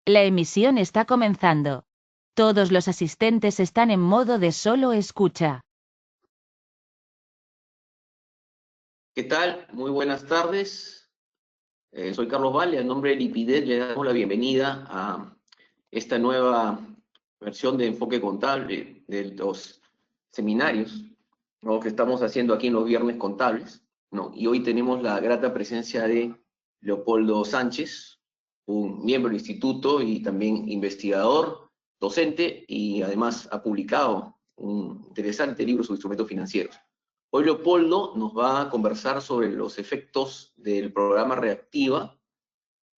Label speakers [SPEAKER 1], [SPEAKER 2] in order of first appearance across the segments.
[SPEAKER 1] La emisión está comenzando. Todos los asistentes están en modo de solo escucha.
[SPEAKER 2] ¿Qué tal? Muy buenas tardes. Soy Carlos Valle. A nombre de Lipidet le damos la bienvenida a esta nueva versión de Enfoque Contable de los seminarios, ¿no?, que estamos haciendo aquí en los viernes contables, ¿no? Y hoy tenemos la grata presencia de Leopoldo Sánchez, un miembro del instituto y también investigador, docente, y además ha publicado un interesante libro sobre instrumentos financieros. Hoy Leopoldo nos va a conversar sobre los efectos del programa Reactiva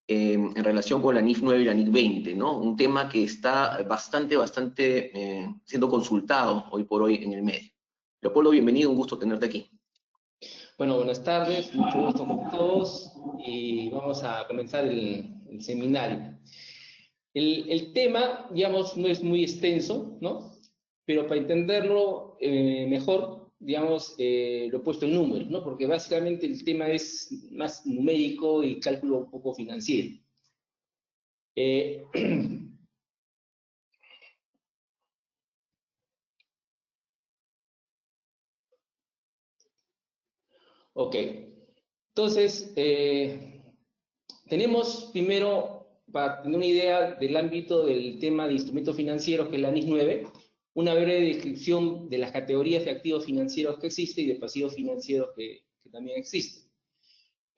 [SPEAKER 2] en relación con la NIF 9 y la NIF 20, ¿no? Un tema que está bastante siendo consultado hoy por hoy en el medio. Leopoldo, bienvenido, un gusto tenerte aquí.
[SPEAKER 3] Bueno, buenas tardes, mucho gusto con todos y vamos a comenzar el seminario. El tema, digamos, no es muy extenso, ¿no? Pero para entenderlo mejor, digamos, lo he puesto en números, ¿no? Porque básicamente el tema es más numérico y cálculo un poco financiero. Ok, entonces, tenemos primero, para tener una idea del ámbito del tema de instrumentos financieros, que es la NIF 9, una breve descripción de las categorías de activos financieros que existen y de pasivos financieros que también existen.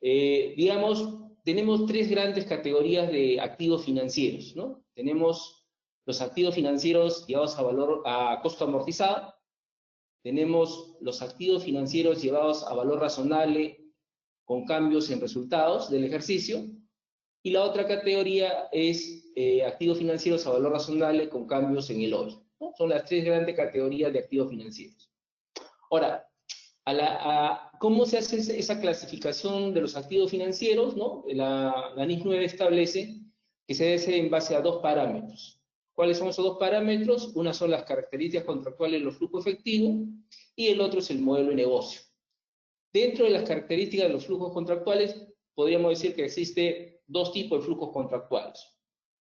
[SPEAKER 3] Digamos, tenemos tres grandes categorías de activos financieros, ¿no? Tenemos los activos financieros llevados a costo amortizado, tenemos los activos financieros llevados a valor razonable con cambios en resultados del ejercicio, y la otra categoría es activos financieros a valor razonable con cambios en el hoy, ¿no? Son las tres grandes categorías de activos financieros. Ahora, ¿cómo se hace esa clasificación de los activos financieros, ¿no? La NIF 9 establece que se hace en base a dos parámetros. ¿Cuáles son esos dos parámetros? Una son las características contractuales de los flujos efectivos y el otro es el modelo de negocio. Dentro de las características de los flujos contractuales, podríamos decir que existe dos tipos de flujos contractuales.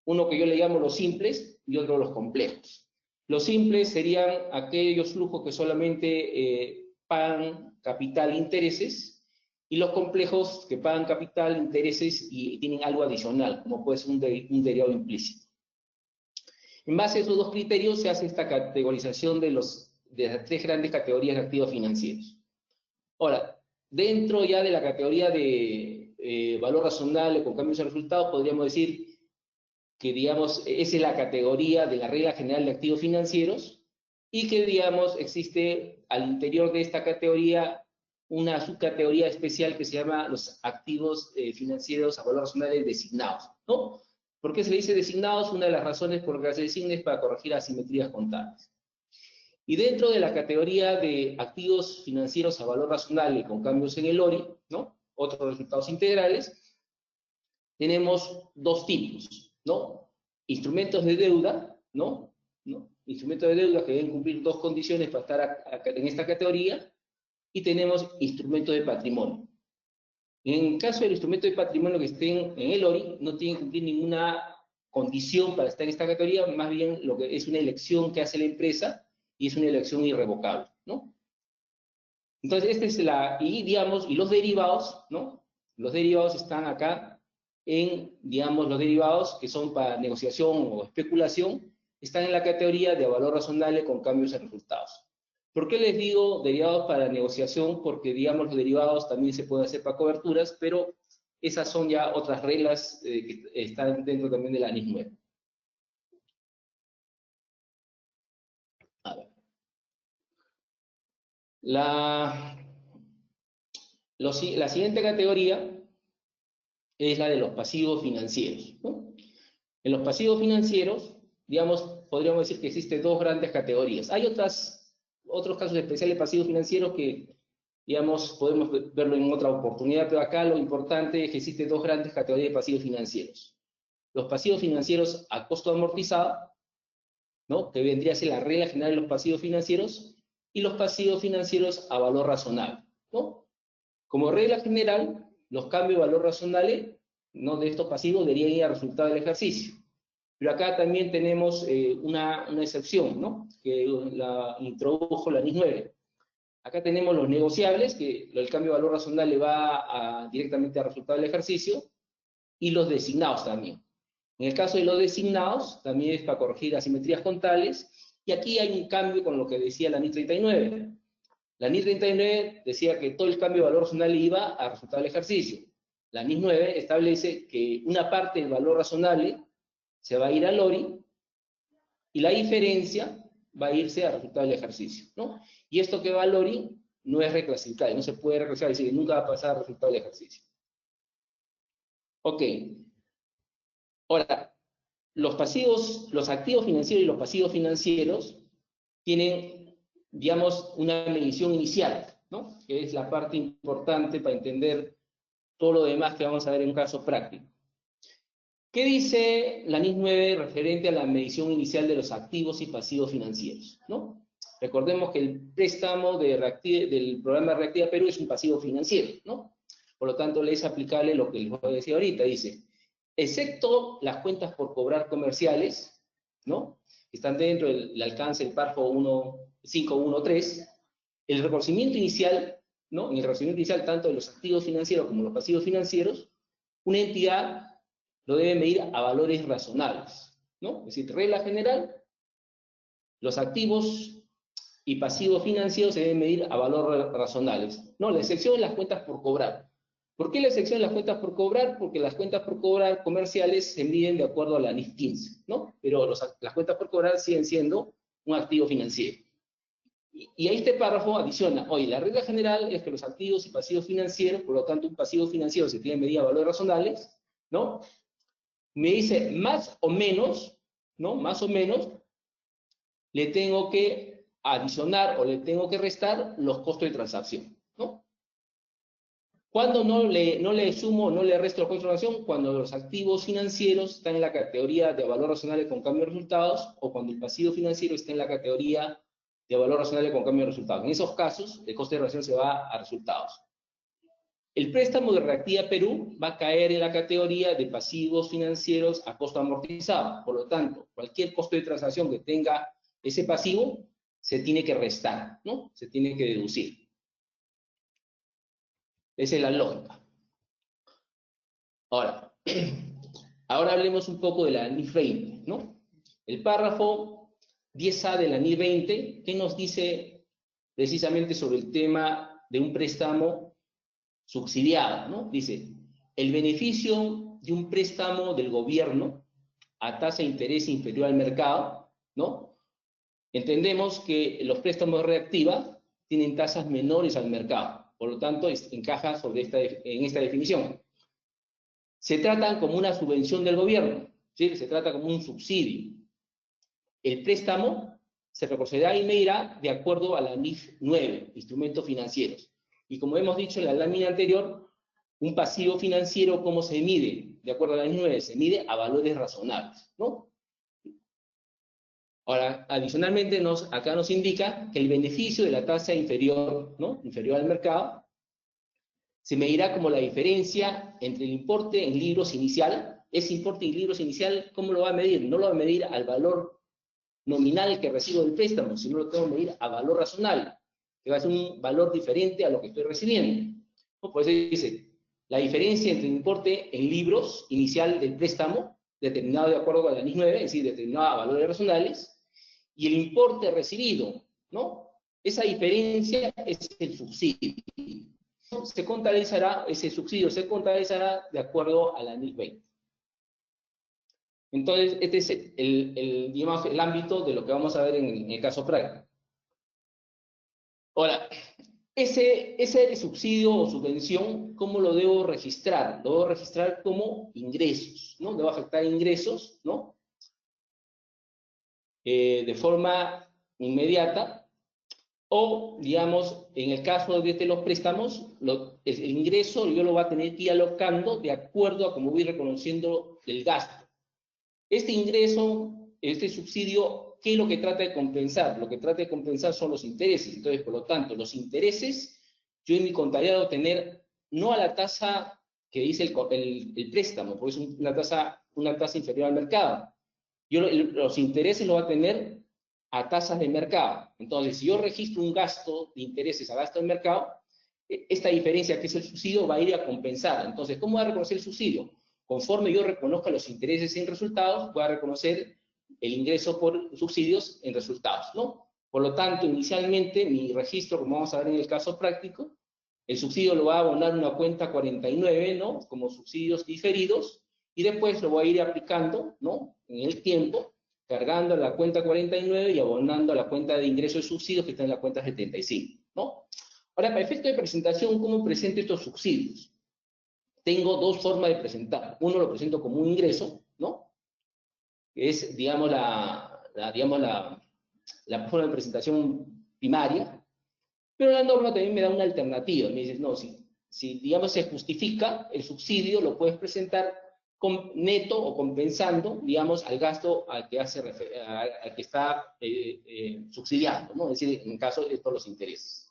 [SPEAKER 3] Uno que yo le llamo los simples y otro los complejos. Los simples serían aquellos flujos que solamente pagan capital e intereses, y los complejos que pagan capital, intereses y tienen algo adicional, como puede ser un derivado implícito. En base a esos dos criterios se hace esta categorización de las tres grandes categorías de activos financieros. Ahora, dentro ya de la categoría de valor razonable con cambios en resultados, podríamos decir que, digamos, esa es la categoría de la regla general de activos financieros, y que, digamos, existe al interior de esta categoría una subcategoría especial que se llama los activos financieros a valor razonable designados, ¿no? ¿Por qué se le dice designados? Una de las razones por las que se designa es para corregir asimetrías contables. Y dentro de la categoría de activos financieros a valor razonable con cambios en el ORI, ¿no?, otros resultados integrales, tenemos dos tipos, ¿no? Instrumentos de deuda, ¿no? Instrumentos de deuda que deben cumplir dos condiciones para estar en esta categoría, y tenemos instrumentos de patrimonio. En caso del instrumento de patrimonio que estén en el ORI, no tienen que cumplir ninguna condición para estar en esta categoría, más bien lo que es una elección que hace la empresa, y es una elección irrevocable, ¿no? Entonces, esta es digamos, y los derivados, ¿no? Los derivados están acá digamos, los derivados que son para negociación o especulación, están en la categoría de valor razonable con cambios en resultados. ¿Por qué les digo derivados para negociación? Porque, digamos, los derivados también se pueden hacer para coberturas, pero esas son ya otras reglas que están dentro también de la NIF 9. A ver. La siguiente categoría es la de los pasivos financieros, ¿no? En los pasivos financieros, digamos, podríamos decir que existen dos grandes categorías. Hay otros casos especiales de pasivos financieros que, digamos, podemos verlo en otra oportunidad, pero acá lo importante es que existen dos grandes categorías de pasivos financieros. Los pasivos financieros a costo amortizado, ¿no?, que vendría a ser la regla general de los pasivos financieros, y los pasivos financieros a valor razonable, ¿no? Como regla general, los cambios de valor razonable, ¿no?, de estos pasivos deberían ir al resultado del ejercicio. Pero acá también tenemos una excepción, ¿no? Que la introdujo la NIS 9. Acá tenemos los negociables, que el cambio de valor razonable va directamente al resultado del ejercicio, y los designados también. En el caso de los designados, también es para corregir asimetrías contables, y aquí hay un cambio con lo que decía la NIS 39. La NIS 39 decía que todo el cambio de valor razonable iba al resultado del ejercicio. La NIS 9 establece que una parte del valor razonable se va a ir a LORI, y la diferencia va a irse al resultado del ejercicio, ¿no? Y esto que va a LORI no es reclasificable, no se puede reclasificar, es decir, nunca va a pasar al resultado del ejercicio. Ok. Ahora, los activos financieros y los pasivos financieros tienen, digamos, una medición inicial, ¿no? Que es la parte importante para entender todo lo demás que vamos a ver en un caso práctico. ¿Qué dice la NIS 9 referente a la medición inicial de los activos y pasivos financieros, ¿no? Recordemos que el préstamo del programa Reactiva Perú es un pasivo financiero, ¿no? Por lo tanto, le es aplicable lo que les voy a decir ahorita. Dice, excepto las cuentas por cobrar comerciales, ¿no? Que están dentro del alcance del párrafo 513, el reconocimiento inicial, ¿no? En el reconocimiento inicial, tanto de los activos financieros como los pasivos financieros, una entidad lo debe medir a valores razonables, ¿no? Es decir, regla general, los activos y pasivos financieros se deben medir a valores razonables. No, la excepción es las cuentas por cobrar. ¿Por qué la excepción es las cuentas por cobrar? Porque las cuentas por cobrar comerciales se miden de acuerdo a la NIS 15, ¿no? Pero las cuentas por cobrar siguen siendo un activo financiero. Y a este párrafo adiciona, oye, la regla general es que los activos y pasivos financieros, por lo tanto un pasivo financiero se tiene medida a valores razonables, ¿no? Me dice más o menos, ¿no? Más o menos, le tengo que adicionar o le tengo que restar los costos de transacción, ¿no? Cuando no le sumo, no le resto los costos de transacción, cuando los activos financieros están en la categoría de valor razonable con cambio de resultados, o cuando el pasivo financiero está en la categoría de valor razonable con cambio de resultados. En esos casos, el costo de relación se va a resultados. El préstamo de Reactiva Perú va a caer en la categoría de pasivos financieros a costo amortizado. Por lo tanto, cualquier costo de transacción que tenga ese pasivo se tiene que restar, ¿no? Se tiene que deducir. Esa es la lógica. Ahora, hablemos un poco de la NIS 20, ¿no? El párrafo 10A de la NIS 20, ¿qué nos dice precisamente sobre el tema de un préstamo subsidiado, ¿no? Dice, el beneficio de un préstamo del gobierno a tasa de interés inferior al mercado, ¿no? Entendemos que los préstamos de Reactiva tienen tasas menores al mercado, por lo tanto encaja en esta definición. Se tratan como una subvención del gobierno, ¿sí? Se trata como un subsidio. El préstamo se reconocerá y medirá de acuerdo a la NIS 9, instrumentos financieros. Y como hemos dicho en la lámina anterior, un pasivo financiero, ¿cómo se mide? De acuerdo a la NIS 9, se mide a valores razonables, ¿no? Ahora, adicionalmente, acá nos indica que el beneficio de la tasa inferior, ¿no? Inferior al mercado, se medirá como la diferencia entre el importe en libros inicial. Ese importe en libros inicial, ¿cómo lo va a medir? No lo va a medir al valor nominal que recibo del préstamo, sino lo tengo que medir a valor razonable, que va a ser un valor diferente a lo que estoy recibiendo. Por eso dice, la diferencia entre el importe en libros inicial del préstamo, determinado de acuerdo con la NIS 9, es decir, determinado a valores razonables, y el importe recibido, ¿no? Esa diferencia es el subsidio. Se contabilizará, ese subsidio se contabilizará de acuerdo a la NIS 20. Entonces, este es digamos, el ámbito de lo que vamos a ver en el caso práctico. Ahora, ese subsidio o subvención, ¿cómo lo debo registrar? Lo debo registrar como ingresos, ¿no? Debo afectar ingresos, ¿no? De forma inmediata, o, digamos, en el caso de los préstamos, el ingreso yo lo voy a tener que ir alocando de acuerdo a cómo voy reconociendo el gasto. Este ingreso, este subsidio, ¿qué es lo que trata de compensar? Lo que trata de compensar son los intereses. Entonces, por lo tanto, los intereses, yo en mi contabilidad debo tener no a la tasa que dice el préstamo, porque es una tasa inferior al mercado, los intereses los va a tener a tasas de mercado. Entonces, si yo registro un gasto de intereses a gasto de mercado, esta diferencia que es el subsidio va a ir a compensar. Entonces, ¿cómo va a reconocer el subsidio? Conforme yo reconozca los intereses en resultados, voy a reconocer el ingreso por subsidios en resultados, ¿no? Por lo tanto, inicialmente, mi registro, como vamos a ver en el caso práctico, el subsidio lo va a abonar una cuenta 49, ¿no? Como subsidios diferidos, y después lo voy a ir aplicando, ¿no? En el tiempo, cargando a la cuenta 49 y abonando a la cuenta de ingresos y subsidios que está en la cuenta 75, ¿no? Ahora, para efecto de presentación, ¿cómo presento estos subsidios? Tengo dos formas de presentar. Uno lo presento como un ingreso, ¿no? Que es, digamos, la forma de presentación primaria, pero la norma también me da una alternativa. Me dice, no, si digamos, se justifica el subsidio, lo puedes presentar con neto o compensando, digamos, al gasto al que está subsidiando, ¿no? Es decir, en caso de todos los intereses.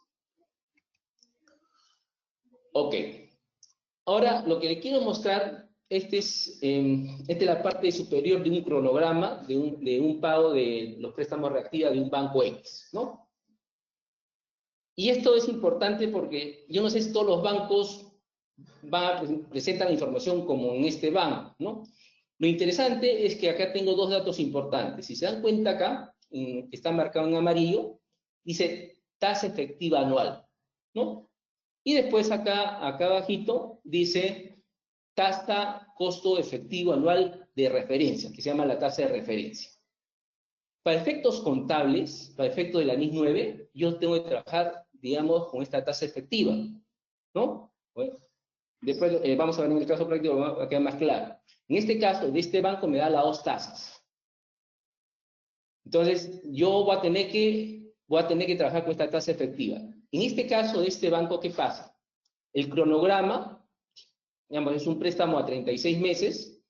[SPEAKER 3] Ok. Ahora, lo que le quiero mostrar, esta es la parte superior de un cronograma de un pago de los préstamos reactiva de un banco X, ¿no? Y esto es importante porque yo no sé si todos los bancos presentan la información como en este banco, ¿no? Lo interesante es que acá tengo dos datos importantes. Si se dan cuenta acá, que está marcado en amarillo, dice tasa efectiva anual, ¿no? Y después acá abajito dice tasa costo efectivo anual de referencia, que se llama la tasa de referencia. Para efectos contables, para efectos de la NIS 9, yo tengo que trabajar, digamos, con esta tasa efectiva, ¿no? Bueno, después vamos a ver en el caso práctico, va a quedar más claro. En este caso, de este banco me da las dos tasas. Entonces, yo voy a tener que trabajar con esta tasa efectiva. En este caso de este banco, ¿qué pasa? El cronograma, digamos, es un préstamo a 36 meses,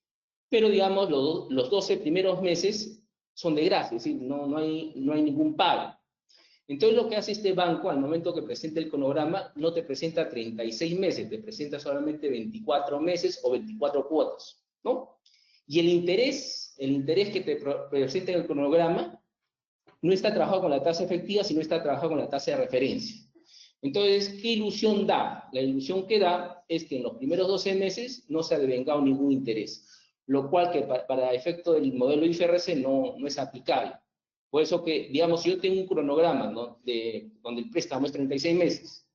[SPEAKER 3] pero, digamos, los 12 primeros meses son de gracia, es decir, no hay ningún pago. Entonces, lo que hace este banco, al momento que presenta el cronograma, no te presenta 36 meses, te presenta solamente 24 meses o 24 cuotas, ¿no? Y el interés que te presenta en el cronograma no está trabajado con la tasa efectiva, sino está trabajado con la tasa de referencia. Entonces, ¿qué ilusión da? La ilusión que da es que en los primeros 12 meses no se ha devengado ningún interés, lo cual que para efecto del modelo IFRS no es aplicable. Por eso que, digamos, si yo tengo un cronograma, ¿no? donde el préstamo es 36 meses,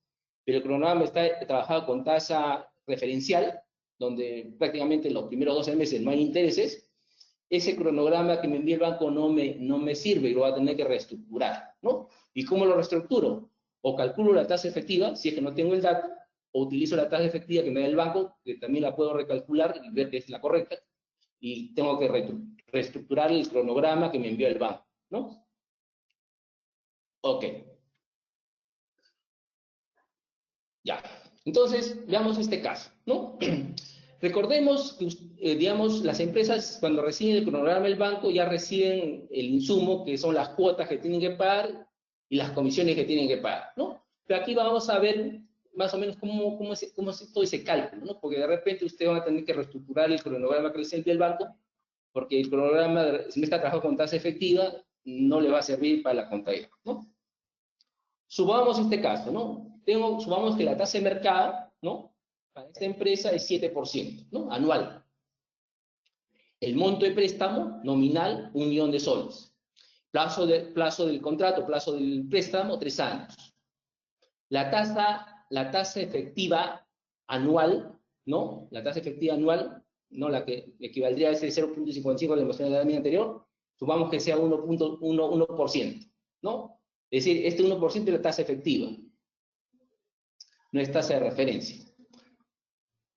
[SPEAKER 3] pero el cronograma está trabajado con tasa referencial, donde prácticamente en los primeros 12 meses no hay intereses, ese cronograma que me envía el banco no me sirve y lo va a tener que reestructurar, ¿no? ¿Y cómo lo reestructuro? O calculo la tasa efectiva, si es que no tengo el dato, o utilizo la tasa efectiva que me da el banco, que también la puedo recalcular y ver que es la correcta, y tengo que reestructurar el cronograma que me envió el banco, ¿no? Ok. Ya. Entonces, veamos este caso, ¿no? Recordemos que, digamos, las empresas cuando reciben el cronograma del banco ya reciben el insumo, que son las cuotas que tienen que pagar y las comisiones que tienen que pagar, ¿no? Pero aquí vamos a ver más o menos cómo es todo ese cálculo, ¿no? Porque de repente ustedes van a tener que reestructurar el cronograma que les envía el banco, porque el cronograma, si no está trabajado con tasa efectiva, no le va a servir para la contabilidad, ¿no? Subamos este caso, ¿no? Subamos que la tasa de mercado, ¿no? Para esta empresa es 7%, ¿no? Anual. El monto de préstamo nominal, 1 millón de soles. Plazo del contrato, plazo del préstamo, 3 años. La tasa efectiva anual, ¿no? La tasa efectiva anual, ¿no? La que equivaldría a ese 0.55 de la inversión de la año anterior, supongamos que sea 1%, ¿no? Es decir, este 1% es la tasa efectiva, no es tasa de referencia.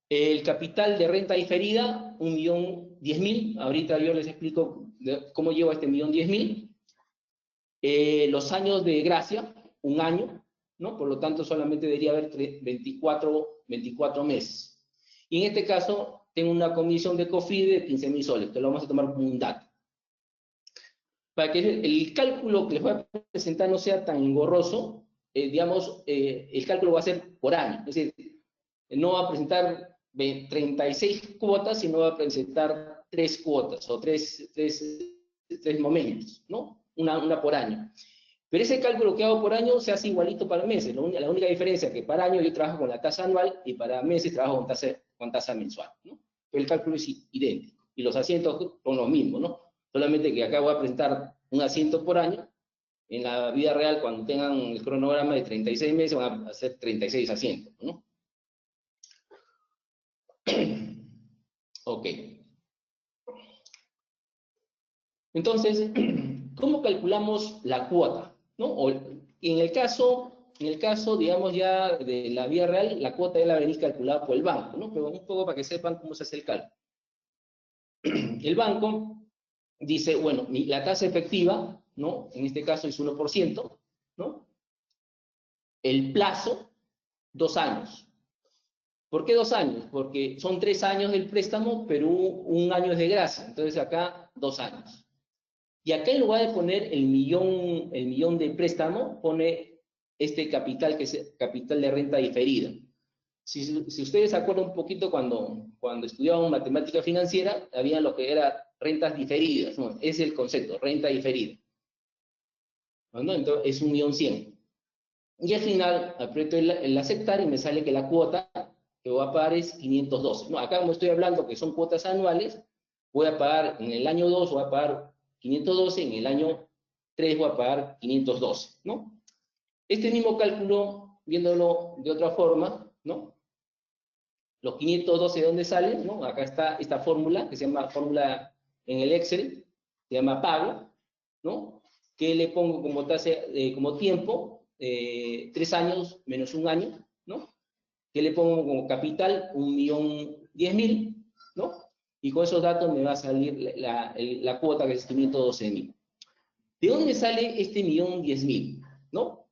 [SPEAKER 3] El capital de renta diferida, 1.010.000. Ahorita yo les explico cómo llevo este 1.010.000. Los años de gracia, 1 año, ¿no? Por lo tanto, solamente debería haber 24 meses. Y en este caso, tengo una comisión de COFIDE de 15.000 soles, que lo vamos a tomar como un dato. Para que el cálculo que les voy a presentar no sea tan engorroso, digamos, el cálculo va a ser por año. Es decir, no va a presentar 36 cuotas, sino va a presentar 3 cuotas o tres tres momentos, ¿no? Una por año. Pero ese cálculo que hago por año se hace igualito para meses. La única diferencia es que para año yo trabajo con la tasa anual y para meses trabajo con tasa mensual, ¿no? Pero el cálculo es idéntico. Y los asientos son los mismos, ¿no? Solamente que acá voy a presentar un asiento por año. En la vida real, cuando tengan el cronograma de 36 meses, van a hacer 36 asientos, ¿no? Ok. Entonces, ¿cómo calculamos la cuota? ¿No? O en el caso, digamos, ya de la vida real, la cuota ya la venís calculada por el banco, ¿no? Pero un poco para que sepan cómo se hace el cálculo. El banco dice, bueno, la tasa efectiva, ¿no? En este caso es 1%, ¿no? El plazo, 2 años. ¿Por qué 2 años? Porque son 3 años del préstamo, pero un año es de gracia. Entonces acá, 2 años. Y acá en lugar de poner el millón de préstamo, pone este capital, que es capital de renta diferida. Si ustedes se acuerdan un poquito cuando estudiaban matemática financiera, había lo que era rentas diferidas, ¿no? Es el concepto, renta diferida, ¿no? Entonces es 1.100.000. Y al final aprieto el aceptar y me sale que la cuota que voy a pagar es 512. No, acá como estoy hablando que son cuotas anuales, voy a pagar en el año 2, voy a pagar 512, en el año 3 voy a pagar 512, ¿no? Este mismo cálculo, viéndolo de otra forma, ¿no? Los 512, ¿de dónde salen? ¿No? Acá está esta fórmula, que se llama fórmula en el Excel, se llama pago, ¿no? Que le pongo como tasa, como tiempo, 3 años menos 1 año, ¿no? Que le pongo como capital 1.010.000, ¿no? Y con esos datos me va a salir la cuota, que es 512.000. ¿De dónde sale este 1.010.000? ¿No?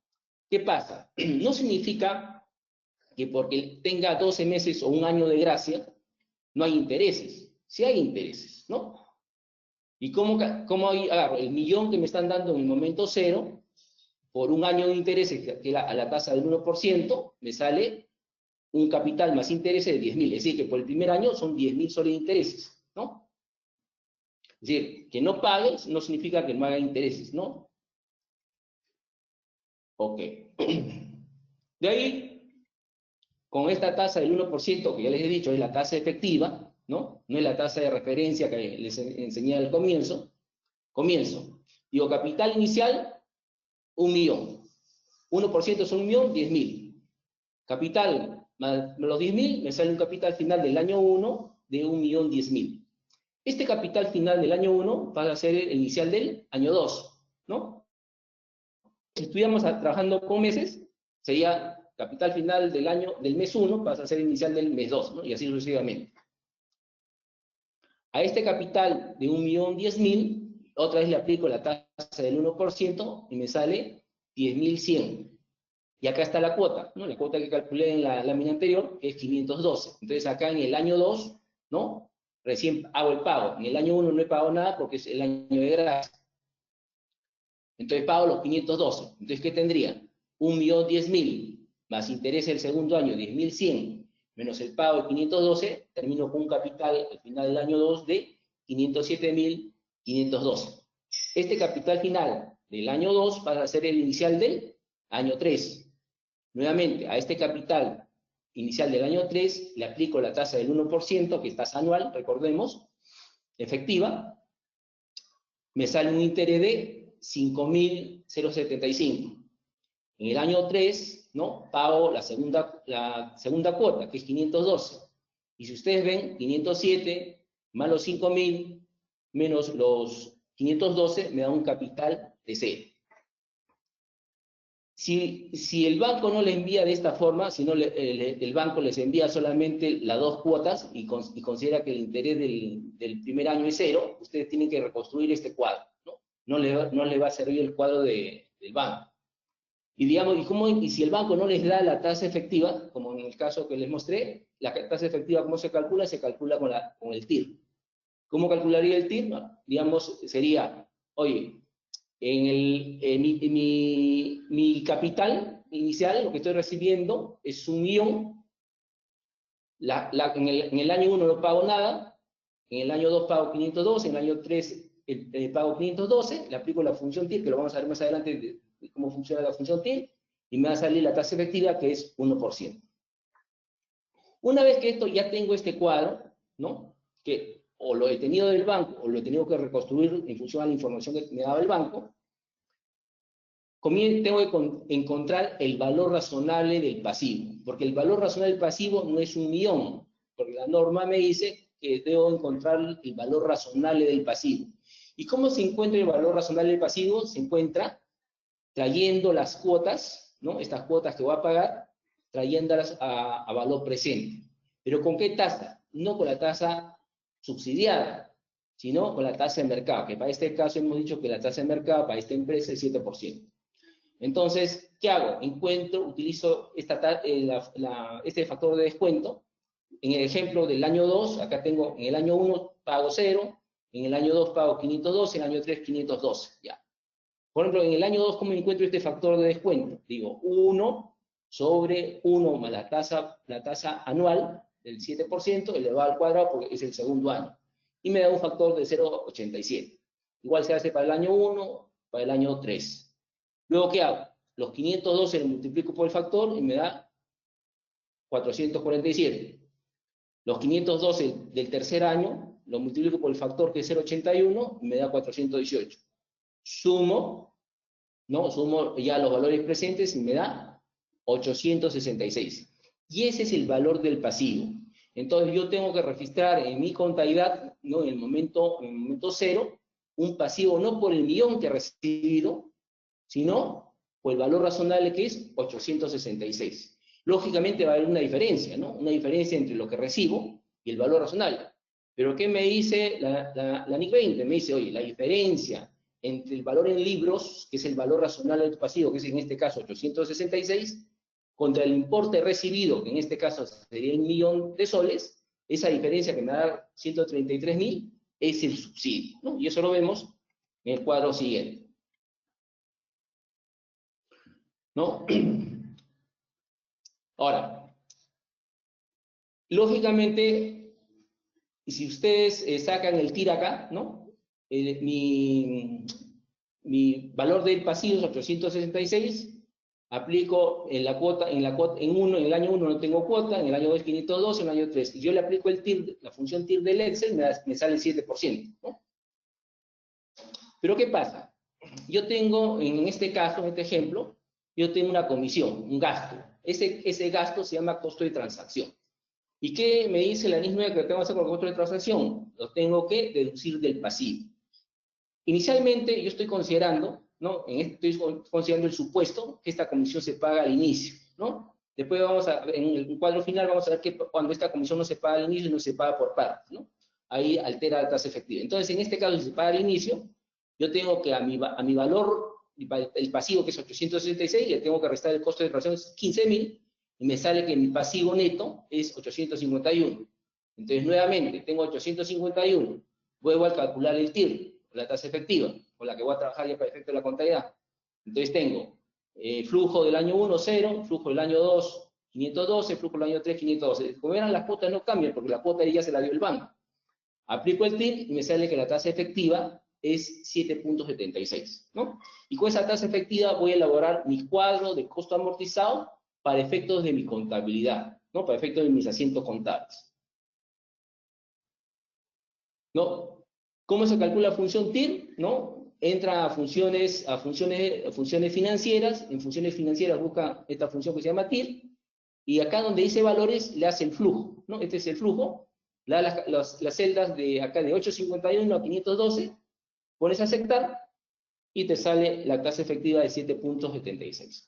[SPEAKER 3] ¿Qué pasa? No significa que porque tenga 12 meses o 1 año de gracia, no hay intereses. Sí hay intereses, ¿no? ¿Y cómo agarro el millón que me están dando en el momento cero, por 1 año de intereses, que a la tasa del 1%, me sale un capital más intereses de 10.000. Es decir, que por el primer año son 10.000 soles de intereses, ¿no? Es decir, que no pagues no significa que no haga intereses, ¿no? Ok. De ahí, con esta tasa del 1%, que ya les he dicho, es la tasa efectiva, ¿no? No es la tasa de referencia que les enseñé al comienzo. Digo, capital inicial, 1.000.000. 1% es 1.000.000, 10.000. Capital más los 10.000, me sale un capital final del año 1 de 1.010.000. Este capital final del año 1 va a ser el inicial del año 2, ¿no? Si estuviéramos trabajando con meses, sería capital final del mes 1, pasa a ser inicial del mes 2, ¿no? Y así sucesivamente. A este capital de 1.010.000, otra vez le aplico la tasa del 1% y me sale 10.100. Y acá está la cuota, ¿no? La cuota que calculé en la lámina anterior, que es 512. Entonces acá en el año 2, ¿no? Recién hago el pago. En el año 1 no he pagado nada porque es el año de gracia. Entonces pago los 512. Entonces, ¿qué tendría? 1.010.000 más interés el segundo año, 10.100, menos el pago de 512, termino con un capital al final del año 2 de 507.512. Este capital final del año 2 pasa a ser el inicial del año 3. Nuevamente, a este capital inicial del año 3 le aplico la tasa del 1%, que es tasa anual, recordemos, efectiva. Me sale un interés de 5.075. En el año 3, ¿no? Pago la segunda cuota, que es 512. Y si ustedes ven, 507 más los 5.000 menos los 512 me da un capital de 0. Si el banco no le envía de esta forma, si no el banco les envía solamente las 2 cuotas y considera que el interés del primer año es 0, ustedes tienen que reconstruir este cuadro, ¿no? No le va a servir el cuadro del banco. Y digamos, y si el banco no les da la tasa efectiva, como en el caso que les mostré, la tasa efectiva, ¿cómo se calcula? Se calcula con el TIR. ¿Cómo calcularía el TIR? No, digamos, sería, oye, mi capital inicial, lo que estoy recibiendo, es 1.000.000. En el año 1 no pago nada, en el año 2 pago 502, en el año 3 el pago 512, le aplico la función TIR, que lo vamos a ver más adelante de cómo funciona la función TIR, y me va a salir la tasa efectiva, que es 1%. Una vez que esto ya tengo este cuadro, ¿no? Que o lo he tenido del banco, o lo he tenido que reconstruir en función a la información que me daba el banco, tengo que encontrar el valor razonable del pasivo, porque el valor razonable del pasivo no es 1 millón, porque la norma me dice que debo encontrar el valor razonable del pasivo. ¿Y cómo se encuentra el valor razonable del pasivo? Se encuentra trayendo las cuotas, ¿no? Estas cuotas que voy a pagar, trayéndolas a valor presente. ¿Pero con qué tasa? No con la tasa subsidiada, sino con la tasa de mercado, que para este caso hemos dicho que la tasa de mercado para esta empresa es 7%. Entonces, ¿qué hago? Utilizo este factor de descuento. En el ejemplo del año 2, acá tengo, en el año 1 pago 0, en el año 2 pago 512, en el año 3 512, ya. Por ejemplo, en el año 2, ¿cómo encuentro este factor de descuento? Digo, 1 sobre 1 más la tasa anual del 7% elevado al cuadrado porque es el segundo año. Y me da un factor de 0,87. Igual se hace para el año 1, para el año 3. Luego, ¿qué hago? Los 512 lo multiplico por el factor y me da 447. Los 512 del tercer año lo multiplico por el factor que es 0,81 y me da 418. Sumo, ¿no? Sumo ya los valores presentes y me da 866. Y ese es el valor del pasivo. Entonces yo tengo que registrar en mi contabilidad, ¿no? En el momento 0, un pasivo no por el millón que he recibido, sino por el valor razonable que es 866. Lógicamente va a haber una diferencia, ¿no? Una diferencia entre lo que recibo y el valor razonable. Pero ¿qué me dice la NIC 20? Me dice, oye, la diferencia entre el valor en libros, que es el valor razonable del pasivo, que es en este caso 866, contra el importe recibido, que en este caso sería 1 millón de soles, esa diferencia que me da 133.000 es el subsidio, ¿no? Y eso lo vemos en el cuadro siguiente, ¿no? Ahora, lógicamente, si ustedes sacan el TIR acá, ¿no? Mi valor del pasivo es 866, aplico en la cuota, en el año 1 no tengo cuota, en el año 2 512, en el año 3, y yo le aplico el TIR, la función TIR del Excel, me sale el 7%, ¿no? Pero ¿qué pasa? Yo tengo, en este caso, en este ejemplo, yo tengo una comisión, un gasto. Ese gasto se llama costo de transacción. ¿Y qué me dice la NIS 9 que tengo que hacer con el costo de transacción? Lo tengo que deducir del pasivo. Inicialmente yo estoy considerando, ¿no? Estoy considerando el supuesto que esta comisión se paga al inicio, ¿no? Después en el cuadro final vamos a ver que cuando esta comisión no se paga al inicio, no se paga por partes, ¿no? Ahí altera la tasa efectiva. Entonces, en este caso, si se paga al inicio, yo tengo que a mi valor, el pasivo que es 866, le tengo que restar el costo de transacción 15.000, y me sale que mi pasivo neto es 851. Entonces, nuevamente, tengo 851, vuelvo a calcular el TIR, la tasa efectiva, con la que voy a trabajar ya para efecto de la contabilidad. Entonces tengo flujo del año 1, 0, flujo del año 2, 512, flujo del año 3, 512. Como verán, las cuotas no cambian, porque la cuota ya se la dio el banco. Aplico el TIR y me sale que la tasa efectiva es 7.76, ¿no? Y con esa tasa efectiva voy a elaborar mi cuadro de costo amortizado para efectos de mi contabilidad, ¿no? Para efectos de mis asientos contables, ¿no? ¿Cómo se calcula la función TIR? ¿No? Entra a funciones financieras, en funciones financieras busca esta función que se llama TIR, y acá donde dice valores le hace el flujo, ¿no? Este es el flujo, le da las celdas de acá de 851 a 512, pones a aceptar, y te sale la tasa efectiva de 7.76.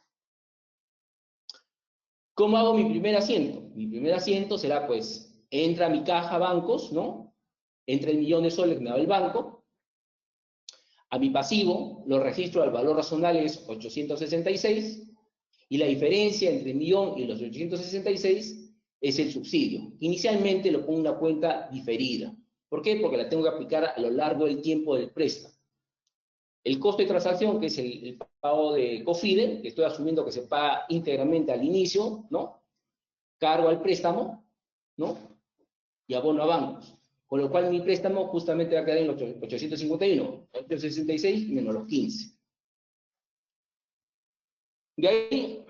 [SPEAKER 3] ¿Cómo hago mi primer asiento? Mi primer asiento será, pues, entra a mi caja bancos, ¿no? Entra el millón de soles que me da el banco. A mi pasivo lo registro al valor razonable, es 866, y la diferencia entre el millón y los 866 es el subsidio. Inicialmente lo pongo en una cuenta diferida. ¿Por qué? Porque la tengo que aplicar a lo largo del tiempo del préstamo. El costo de transacción, que es el pago de COFIDE, que estoy asumiendo que se paga íntegramente al inicio, ¿no? Cargo al préstamo, ¿no? Y abono a bancos. Con lo cual mi préstamo justamente va a quedar en 851, 866 menos los 15. De ahí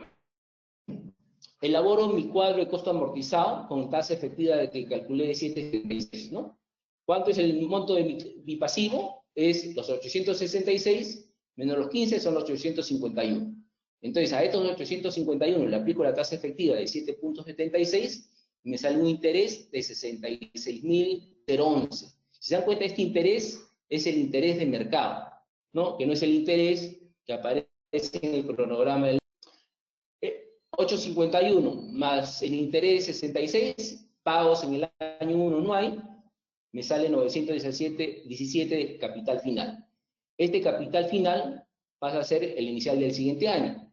[SPEAKER 3] elaboro mi cuadro de costo amortizado con tasa efectiva de que calculé de 7,76, ¿no? ¿Cuánto es el monto de mi pasivo? Es los 866 menos los 15 son los 851. Entonces, a estos 851 le aplico la tasa efectiva de 7,76 y me sale un interés de 66.011. Si se dan cuenta, este interés es el interés de mercado, ¿no? Que no es el interés que aparece en el cronograma del 851 más el interés de 66, pagos en el año 1 no hay, me sale 917 de capital final. Este capital final pasa a ser el inicial del siguiente año.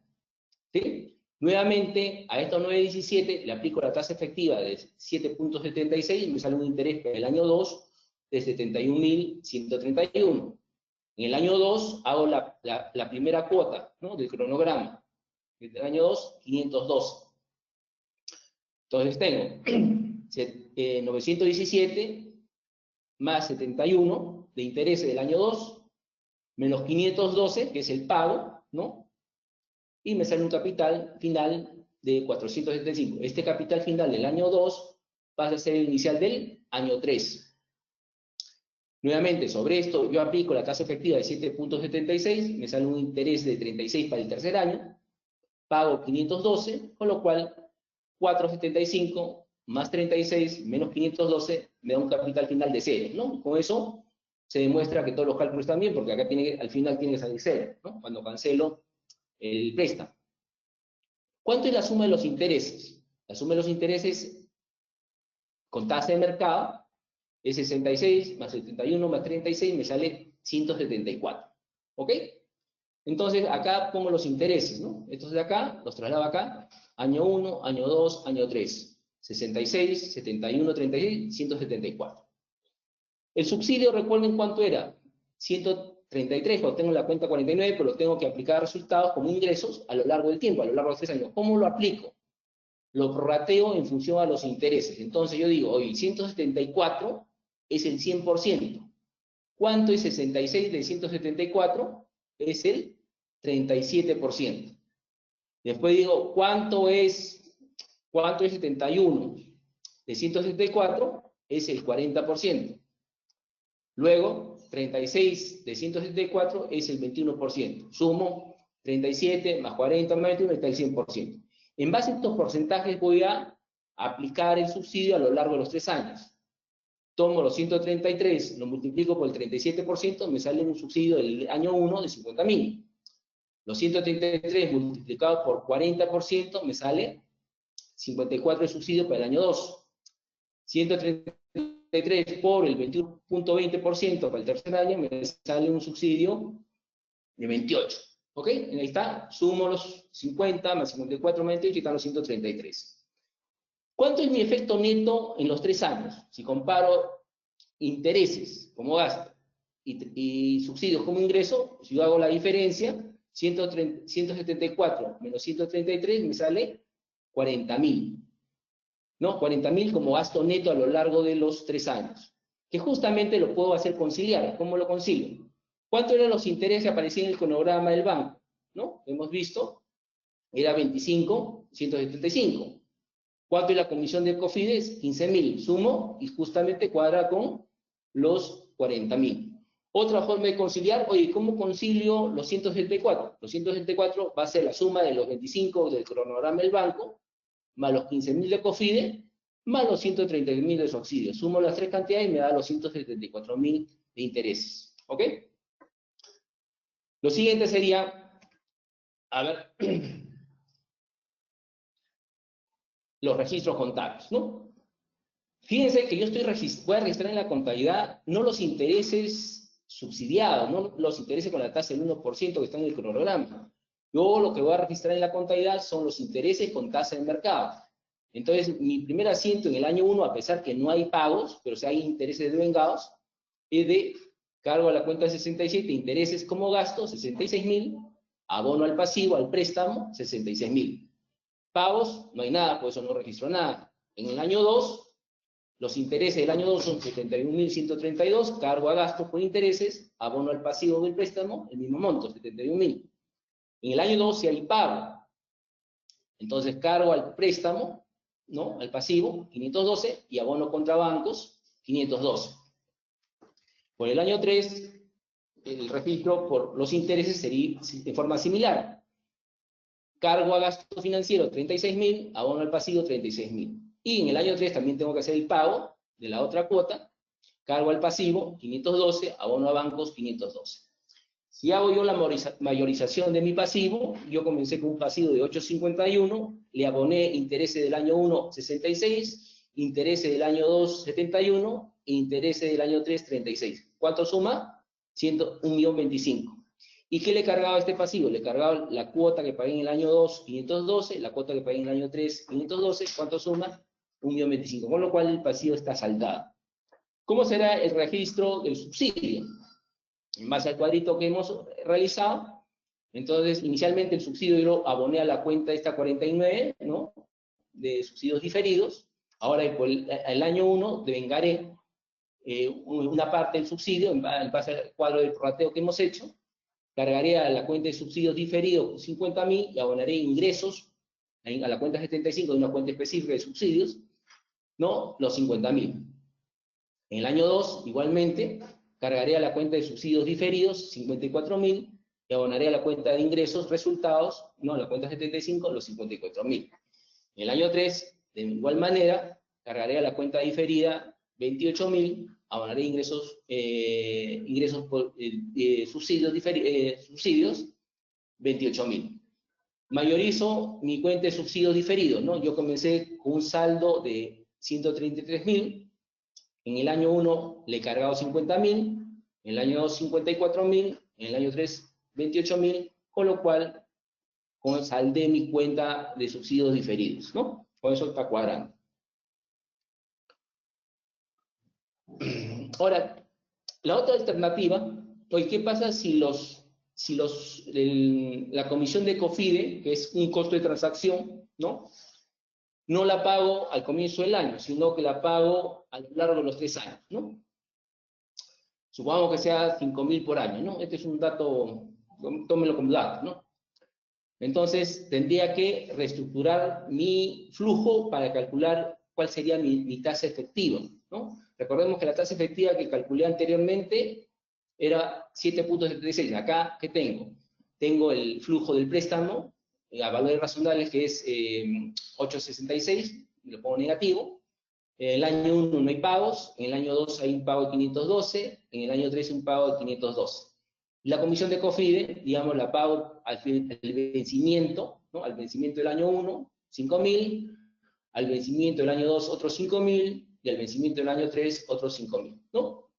[SPEAKER 3] ¿Sí? Nuevamente, a estos 917 le aplico la tasa efectiva de 7,76 y me sale un interés para el año 2 de 71.131. En el año 2 hago la primera cuota, ¿no?, del cronograma. En el año 2, 512. Entonces tengo 917 más 71 de intereses del año 2, menos 512, que es el pago, ¿no? Y me sale un capital final de 475. Este capital final del año 2 pasa a ser el inicial del año 3. Nuevamente, sobre esto yo aplico la tasa efectiva de 7,76, me sale un interés de 36 para el tercer año, pago 512, con lo cual 475 más 36 menos 512 me da un capital final de 0, ¿no? Con eso se demuestra que todos los cálculos están bien, porque acá al final tiene que salir 0, ¿no?, cuando cancelo el préstamo. ¿Cuánto es la suma de los intereses? La suma de los intereses con tasa de mercado es 66 más 71 más 36, me sale 174. ¿Ok? Entonces, acá pongo los intereses, ¿no? Estos de acá, los traslado acá, año 1, año 2, año 3. 66, 71, 36, 174. El subsidio, recuerden cuánto era. 133, cuando tengo la cuenta 49, pero tengo que aplicar resultados como ingresos a lo largo del tiempo, a lo largo de los 3 años. ¿Cómo lo aplico? Lo prorrateo en función a los intereses. Entonces yo digo, oye, 174 es el 100%. ¿Cuánto es 66 de 174? Es el 37%. Después digo, ¿cuánto es 71 de 174? Es el 40%. Luego, 36 de 174 es el 21%. Sumo 37 más 40 más 21 está el 100%. En base a estos porcentajes voy a aplicar el subsidio a lo largo de los 3 años. Tomo los 133, lo multiplico por el 37%, me sale un subsidio del año 1 de 50.000. Los 133 multiplicado por 40% me sale 54 de subsidio para el año 2. 133 por el 21.20% para el tercer año me sale un subsidio de 28. ¿Ok? Ahí está, sumo los 50 más 54 más 28 y están los 133. ¿Cuánto es mi efecto neto en los 3 años? Si comparo intereses como gasto y subsidios como ingreso, si yo hago la diferencia, 174 menos 133 me sale 40.000. ¿No? 40.000 como gasto neto a lo largo de los 3 años. Que justamente lo puedo hacer conciliar. ¿Cómo lo concilio? ¿Cuánto eran los intereses que aparecían en el cronograma del banco? ¿No? Hemos visto, era 25, 175. ¿Cuánto es la comisión de COFIDES? 15.000. Sumo y justamente cuadra con los 40.000. Otra forma de conciliar, oye, ¿cómo concilio los 174? Los 174 va a ser la suma de los 25 del cronograma del banco, más los 15.000 de COFIDE, más los 130.000 de subsidio. Sumo las 3 cantidades y me da los 174.000 de intereses. ¿Ok? Lo siguiente sería, a ver, los registros contables, ¿no? Fíjense que yo voy a registrar en la contabilidad no los intereses subsidiados, no los intereses con la tasa del 1% que están en el cronograma. Yo lo que voy a registrar en la contabilidad son los intereses con tasa de mercado. Entonces, mi primer asiento en el año 1, a pesar que no hay pagos, pero si hay intereses devengados, es de cargo a la cuenta 67, intereses como gasto, 66.000, abono al pasivo, al préstamo, 66.000. Pagos, no hay nada, por eso no registro nada. En el año 2, Los intereses del año 2 son 71.132, cargo a gastos por intereses, abono al pasivo del préstamo, el mismo monto, 71.000. En el año 2 sí hay pago. Entonces cargo al préstamo, ¿no? Al pasivo, 512, y abono contra bancos, 512. Por el año 3, el registro por los intereses sería de forma similar. Cargo a gasto financiero 36.000, abono al pasivo 36.000. Y en el año 3 también tengo que hacer el pago de la otra cuota, cargo al pasivo 512, abono a bancos 512. Si hago yo la mayorización de mi pasivo, yo comencé con un pasivo de 851, le aboné intereses del año 1, 66, intereses del año 2, 71, e intereses del año 3, 36. ¿Cuánto suma? 101.025. ¿Y qué le cargaba a este pasivo? Le cargaba la cuota que pagué en el año 2, 512, la cuota que pagué en el año 3, 512. ¿Cuánto suma? 1.025. Con lo cual el pasivo está saldado. ¿Cómo será el registro del subsidio? En base al cuadrito que hemos realizado, entonces inicialmente el subsidio yo lo aboné a la cuenta esta 49, ¿no? De subsidios diferidos. Ahora por el año 1 devengaré una parte del subsidio en base al cuadro de prorrateo que hemos hecho. Cargaré a la cuenta de subsidios diferidos 50.000 y abonaré ingresos a la cuenta 75 de una cuenta específica de subsidios, ¿no? Los 50.000. En el año 2, igualmente, cargaré a la cuenta de subsidios diferidos 54.000 y abonaré a la cuenta de ingresos resultados, no, a la cuenta 75, los 54.000. En el año 3, de igual manera, cargaré a la cuenta diferida 28.000, abonaré ingresos por subsidios 28.000. Mayorizo mi cuenta de subsidios diferidos, ¿no? Yo comencé con un saldo de 133.000. En el año 1 le he cargado 50.000, en el año 2 54.000, en el año 3 28.000, con lo cual saldé mi cuenta de subsidios diferidos, ¿no? Con eso está cuadrando. Ahora, la otra alternativa, oye, ¿qué pasa si la comisión de COFIDE, que es un costo de transacción, ¿no? No la pago al comienzo del año, sino que la pago a lo largo de los 3 años, ¿no? Supongamos que sea 5.000 por año, ¿no? Este es un dato, tómenlo como dato, ¿no? Entonces, tendría que reestructurar mi flujo para calcular cuál sería mi tasa efectiva, ¿no? Recordemos que la tasa efectiva que calculé anteriormente era 7.76. Acá, ¿qué tengo? Tengo el flujo del préstamo, a valores razonables, que es 8.66, lo pongo negativo. En el año 1 no hay pagos, en el año 2 hay un pago de 512, en el año 3 un pago de 512. La comisión de COFIDE, digamos, la pago al vencimiento, ¿no? Al vencimiento del año 1, 5.000, al vencimiento del año 2, otros 5.000, y al vencimiento del año 3, otros 5.000, ¿no?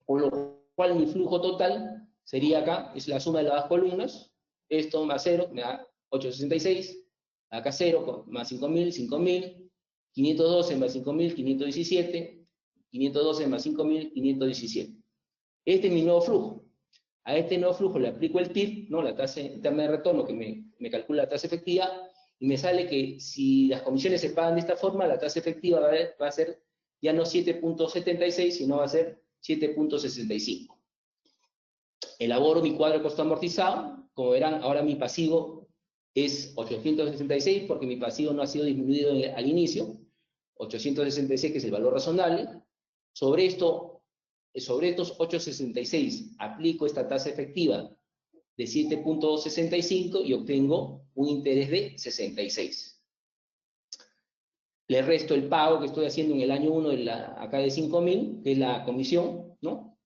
[SPEAKER 3] Por lo cual mi flujo total sería acá, es la suma de las dos columnas, esto más 0, me da 866, acá 0, más 5.000, 5.000, 512 más 5.000, 517, 512 más 5.000, 517. Este es mi nuevo flujo. A este nuevo flujo le aplico el TIR, ¿no? La tasa interna de retorno que me calcula la tasa efectiva, y me sale que si las comisiones se pagan de esta forma, la tasa efectiva va a ser ya no 7.76, sino va a ser 7.65. Elaboro mi cuadro de costo amortizado. Como verán, ahora mi pasivo es 866 porque mi pasivo no ha sido disminuido al inicio. 866, que es el valor razonable. Sobre estos 866 aplico esta tasa efectiva de 7.65 y obtengo un interés de 66. Le resto el pago que estoy haciendo en el año 1 acá de 5.000, que es la comisión, ¿no?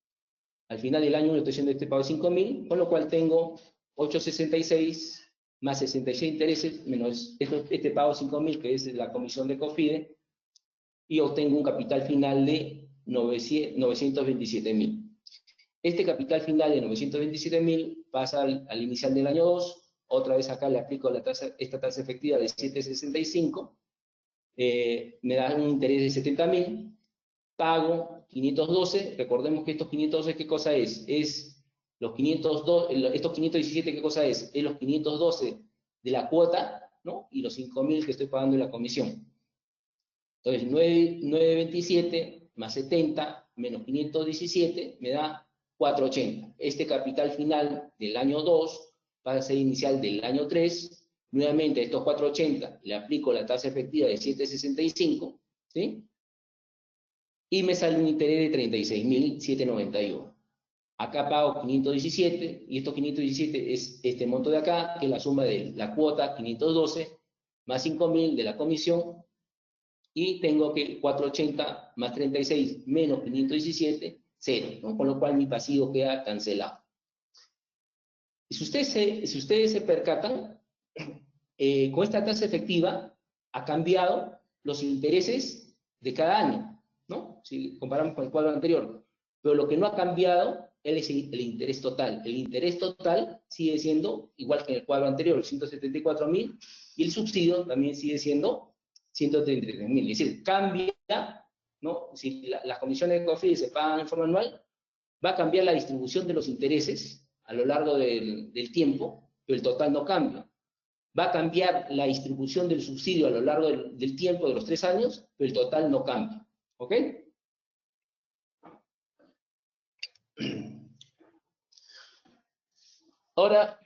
[SPEAKER 3] Al final del año 1 estoy haciendo este pago de 5.000, con lo cual tengo 866 más 66 intereses, menos este pago de 5.000, que es la comisión de COFIDE, y obtengo un capital final de 927.000. Este capital final de 927.000 pasa al inicial del año 2, otra vez acá le aplico esta tasa efectiva de 7.65, me da un interés de 70.000, pago 512, recordemos que estos 512, ¿qué cosa es? Es los 502, estos 517, ¿qué cosa es? Es los 512 de la cuota, ¿no? Y los 5.000 que estoy pagando en la comisión. Entonces, 927 más 70 menos 517 me da 480. Este capital final del año 2 va a ser inicial del año 3. Nuevamente, a estos 480 le aplico la tasa efectiva de 7,65, ¿sí? Y me sale un interés de 36.791. Acá pago 517, y estos 517 es este monto de acá, que es la suma de la cuota 512, más 5.000 de la comisión, y tengo que 480 más 36 menos 517, 0, ¿no? Con lo cual mi pasivo queda cancelado. Y si ustedes se percatan, con esta tasa efectiva ha cambiado los intereses de cada año, ¿no? Si comparamos con el cuadro anterior. Pero lo que no ha cambiado es el interés total. El interés total sigue siendo igual que en el cuadro anterior, 174.000, y el subsidio también sigue siendo 133.000. Es decir, cambia, ¿no? Si las comisiones de COFIDE se pagan en forma anual, va a cambiar la distribución de los intereses a lo largo del tiempo, pero el total no cambia. Va a cambiar la distribución del subsidio a lo largo del tiempo de los 3 años, pero el total no cambia. ¿Ok? Ahora,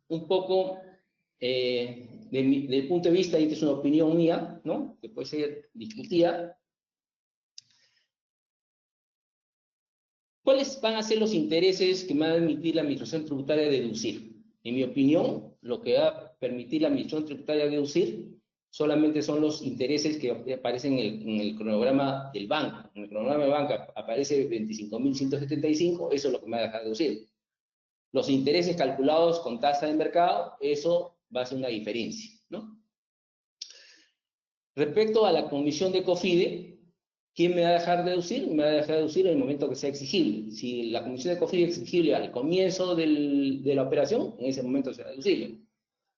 [SPEAKER 3] un poco del punto de vista, y esta es una opinión mía, ¿no? Que puede ser discutida. ¿Cuáles van a ser los intereses que me va a permitir la Administración Tributaria deducir? En mi opinión, lo que va a permitir la Administración Tributaria deducir solamente son los intereses que aparecen en el cronograma del banco. En el cronograma del banco aparece 25.175, eso es lo que me va a dejar deducir. Los intereses calculados con tasa de mercado, eso va a ser una diferencia, ¿no? Respecto a la comisión de COFIDE, ¿quién me va a dejar deducir? Me va a dejar deducir en el momento que sea exigible. Si la comisión de COFIDE es exigible al comienzo de la operación, en ese momento será deducible.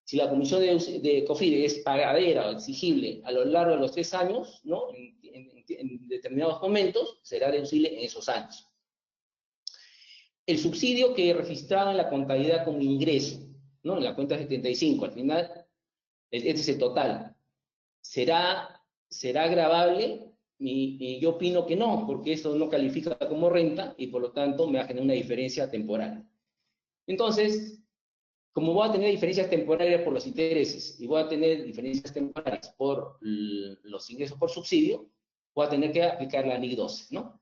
[SPEAKER 3] Si la comisión de COFIDE es pagadera o exigible a lo largo de los 3 años, ¿no? En determinados momentos, será deducible en esos años. El subsidio que he registrado en la contabilidad como ingreso, ¿no? En la cuenta 75, al final, este es el total. ¿Será gravable? Y yo opino que no, porque esto no califica como renta y por lo tanto me va a generar una diferencia temporal. Entonces, como voy a tener diferencias temporarias por los intereses y voy a tener diferencias temporales por los ingresos por subsidio, voy a tener que aplicar la NIC 12, ¿no?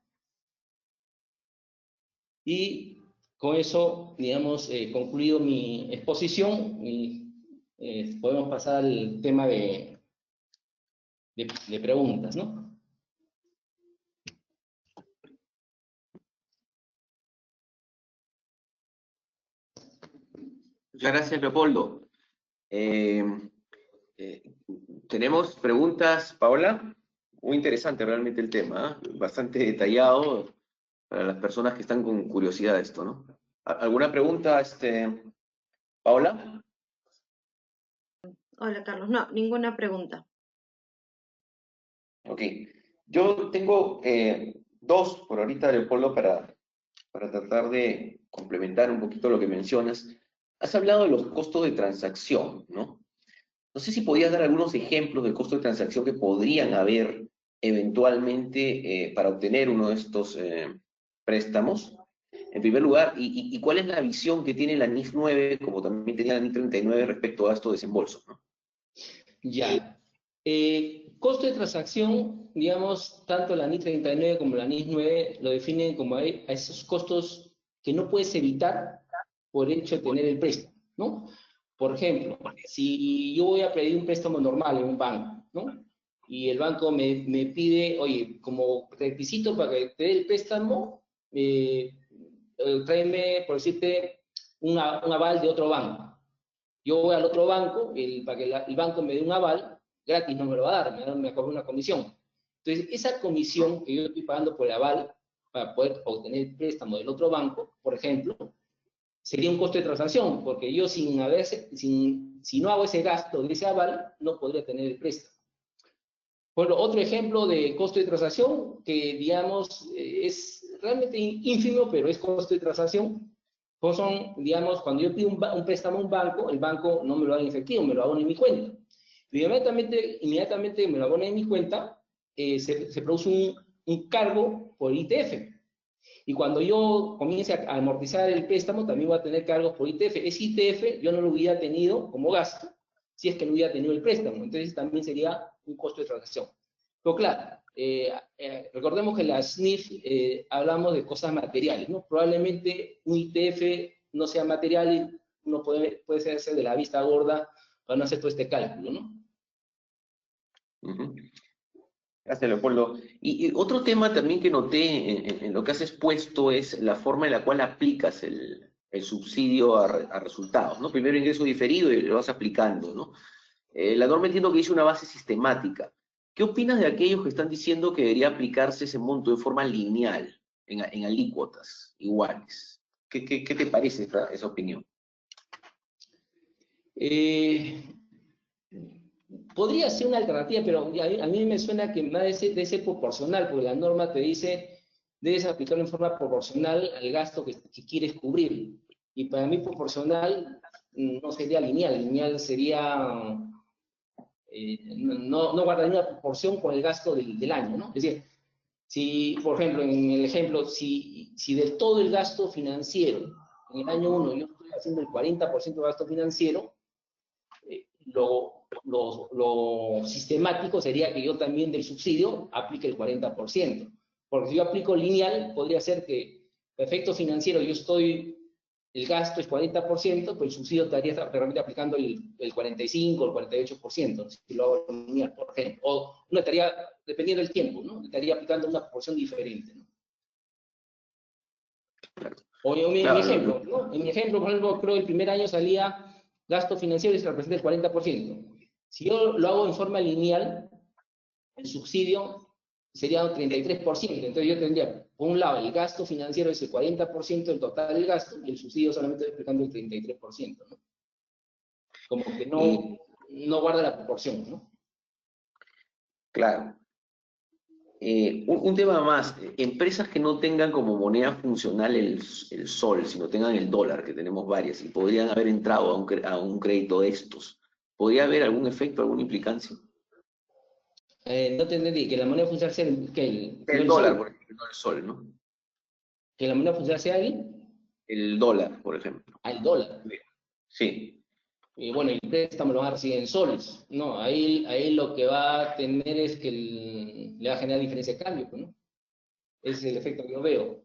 [SPEAKER 3] Y con eso, digamos, concluido mi exposición y podemos pasar al tema de preguntas, ¿no?
[SPEAKER 2] Muchas gracias, Leopoldo. Tenemos preguntas, Paola. Muy interesante realmente el tema, ¿eh? Bastante detallado para las personas que están con curiosidad de esto, ¿no? ¿Alguna pregunta, Paola?
[SPEAKER 4] Hola, Carlos. No, ninguna pregunta.
[SPEAKER 2] Ok. Yo tengo 2 por ahorita, Leopoldo, para tratar de complementar un poquito lo que mencionas. Has hablado de los costos de transacción, ¿no? No sé si podías dar algunos ejemplos de costos de transacción que podrían haber eventualmente para obtener uno de estos préstamos. En primer lugar, ¿y cuál es la visión que tiene la NIF 9, como también tenía la NIF 39 respecto a estos desembolsos, ¿no?
[SPEAKER 3] Ya. Costo de transacción, digamos, tanto la NIF 39 como la NIF 9 lo definen como a esos costos que no puedes evitar por el hecho de tener el préstamo, ¿no? Por ejemplo, si yo voy a pedir un préstamo normal en un banco, ¿no? Y el banco me pide, oye, como requisito para que te dé el préstamo, tráeme, por decirte, un aval de otro banco. Yo voy al otro banco, para que el banco me dé un aval, gratis no me lo va a dar, me cobra una comisión. Entonces, esa comisión que yo estoy pagando por el aval, para poder obtener el préstamo del otro banco, por ejemplo, sería un costo de transacción, porque yo si no hago ese gasto de ese aval, no podría tener el préstamo. Bueno, otro ejemplo de costo de transacción, que digamos es realmente ínfimo, pero es costo de transacción, pues son, digamos, cuando yo pido un préstamo a un banco, el banco no me lo da en efectivo, me lo hago en mi cuenta. Inmediatamente me lo abono en mi cuenta, se produce un cargo por ITF. Y cuando yo comience a amortizar el préstamo, también voy a tener cargos por ITF. Ese ITF yo no lo hubiera tenido como gasto si es que no hubiera tenido el préstamo. Entonces también sería un costo de transacción. Pero claro, recordemos que en la SNIF hablamos de cosas materiales, ¿no? Probablemente un ITF no sea material y uno puede hacerse de la vista gorda para no hacer todo este cálculo, ¿no?
[SPEAKER 2] Gracias, Leopoldo. Y otro tema también que noté en lo que has expuesto es la forma en la cual aplicas el subsidio a resultados, ¿no? Primero ingreso diferido y lo vas aplicando, ¿no? La norma entiendo que dice una base sistemática. ¿Qué opinas de aquellos que están diciendo que debería aplicarse ese monto de forma lineal, en alícuotas iguales? ¿Qué te parece esa opinión?
[SPEAKER 3] Podría ser una alternativa, pero a mí me suena que más de ser proporcional, porque la norma te dice debes aplicarlo en forma proporcional al gasto que quieres cubrir. Y para mí proporcional no sería lineal, lineal sería, no guardaría una proporción con el gasto del año, ¿no? Es decir, si, por ejemplo, en el ejemplo, si del todo el gasto financiero, en el año 1 yo estoy haciendo el 40% de gasto financiero, lo sistemático sería que yo también del subsidio aplique el 40%. Porque si yo aplico lineal, podría ser que efecto financiero el gasto es 40%, pues el subsidio estaría realmente aplicando el 45 o el 48%, si lo hago lineal, por ejemplo. O no estaría, dependiendo del tiempo, ¿no? Estaría aplicando una proporción diferente, ¿no? O en mi ejemplo, ¿no? En mi ejemplo, por ejemplo, creo que el primer año salía gasto financiero y se representa el 40%. Si yo lo hago en forma lineal, el subsidio sería un 33%. Entonces yo tendría, por un lado, el gasto financiero es el 40% del total del gasto y el subsidio solamente explicando el 33%, ¿no? Como que no guarda la proporción, ¿no?
[SPEAKER 2] Claro. Un tema más, empresas que no tengan como moneda funcional el sol, sino tengan el dólar, que tenemos varias, y podrían haber entrado a un crédito de estos. ¿Podría haber algún efecto, alguna implicancia?
[SPEAKER 3] No te entendí, que la moneda funcional sea
[SPEAKER 2] El dólar, por ejemplo, no el sol, ¿no?
[SPEAKER 3] Que la moneda funcional sea
[SPEAKER 2] El dólar, por ejemplo.
[SPEAKER 3] el dólar.
[SPEAKER 2] Sí.
[SPEAKER 3] Y bueno, el préstamo lo van a recibir en soles, ¿no? Ahí lo que va a tener es que le va a generar diferencia de cambio, ¿no? Ese es el efecto que yo veo.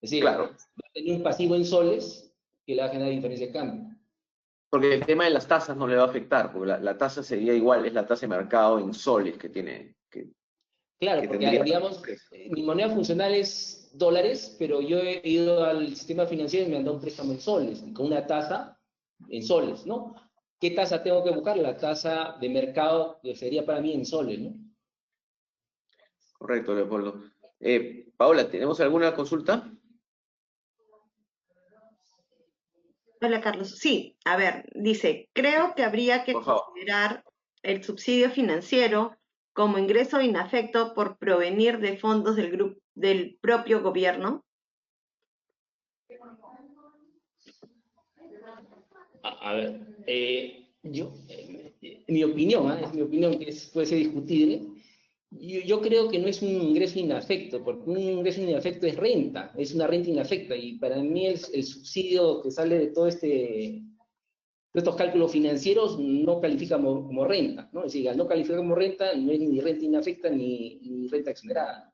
[SPEAKER 3] Es decir,
[SPEAKER 2] Claro.
[SPEAKER 3] va a tener un pasivo en soles que le va a generar diferencia de cambio.
[SPEAKER 2] Porque el tema de las tasas no le va a afectar, porque la tasa sería igual, es la tasa de mercado en soles que tiene.
[SPEAKER 3] Claro,
[SPEAKER 2] que
[SPEAKER 3] porque
[SPEAKER 2] tendría.
[SPEAKER 3] digamos, mi moneda funcional es dólares, pero yo he ido al sistema financiero y me han dado un préstamo en soles, con una tasa en soles, ¿no? ¿Qué tasa tengo que buscar? La tasa de mercado que sería para mí en soles, ¿no?
[SPEAKER 2] Correcto, Leopoldo. Paola, ¿tenemos alguna consulta?
[SPEAKER 4] Hola, Carlos. Sí, a ver, dice, creo que habría que
[SPEAKER 2] Por favor.
[SPEAKER 4] considerar el subsidio financiero como ingreso inafecto por provenir de fondos del propio gobierno.
[SPEAKER 3] A ver, mi opinión, es mi opinión que puede ser discutible. Yo creo que no es un ingreso inafecto, porque un ingreso inafecto es renta, es una renta inafecta, y para mí el subsidio que sale de todos estos cálculos financieros no califica como renta, ¿no? Es decir, al no calificar como renta, no es ni renta inafecta ni renta exonerada.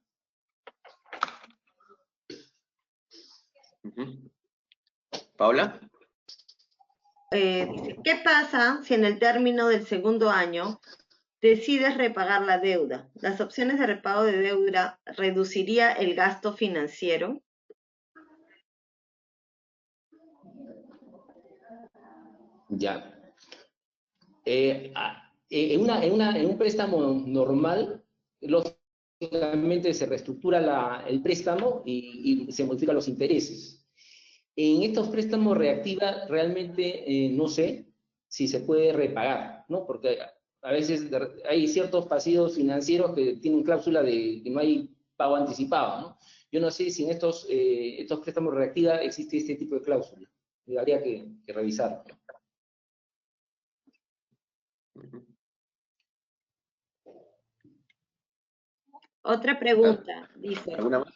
[SPEAKER 2] ¿Paola?
[SPEAKER 4] Dice, ¿qué pasa si en el término del segundo año decides repagar la deuda? ¿Las opciones de repago de deuda reduciría el gasto financiero?
[SPEAKER 3] Ya. En un préstamo normal, lógicamente se reestructura el préstamo y se modifican los intereses. En estos préstamos reactiva, realmente no sé si se puede repagar, ¿no? Porque a veces hay ciertos pasivos financieros que tienen cláusula de que no hay pago anticipado, ¿no? Yo no sé si en estos préstamos reactiva existe este tipo de cláusula. Habría que revisarlo.
[SPEAKER 4] Otra pregunta, dice,
[SPEAKER 2] ¿Alguna más?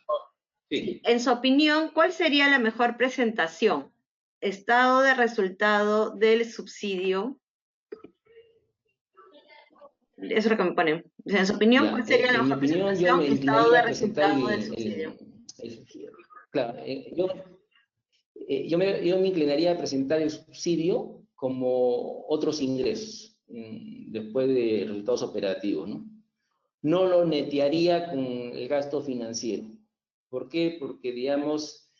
[SPEAKER 2] Sí.
[SPEAKER 4] en su opinión, ¿cuál sería la mejor presentación? ¿Estado de resultado del subsidio? Eso es lo que me ponen. En su opinión,
[SPEAKER 3] Ya,
[SPEAKER 4] ¿cuál sería la
[SPEAKER 3] en mi
[SPEAKER 4] mejor
[SPEAKER 3] opinión, yo
[SPEAKER 4] presentación?
[SPEAKER 3] me
[SPEAKER 4] Estado
[SPEAKER 3] inclinaría
[SPEAKER 4] de
[SPEAKER 3] a presentar
[SPEAKER 4] resultado del subsidio.
[SPEAKER 3] el subsidio. Claro, yo me inclinaría a presentar el subsidio como otros ingresos, después de resultados operativos, ¿no? No lo netearía con el gasto financiero. ¿Por qué? Porque, digamos,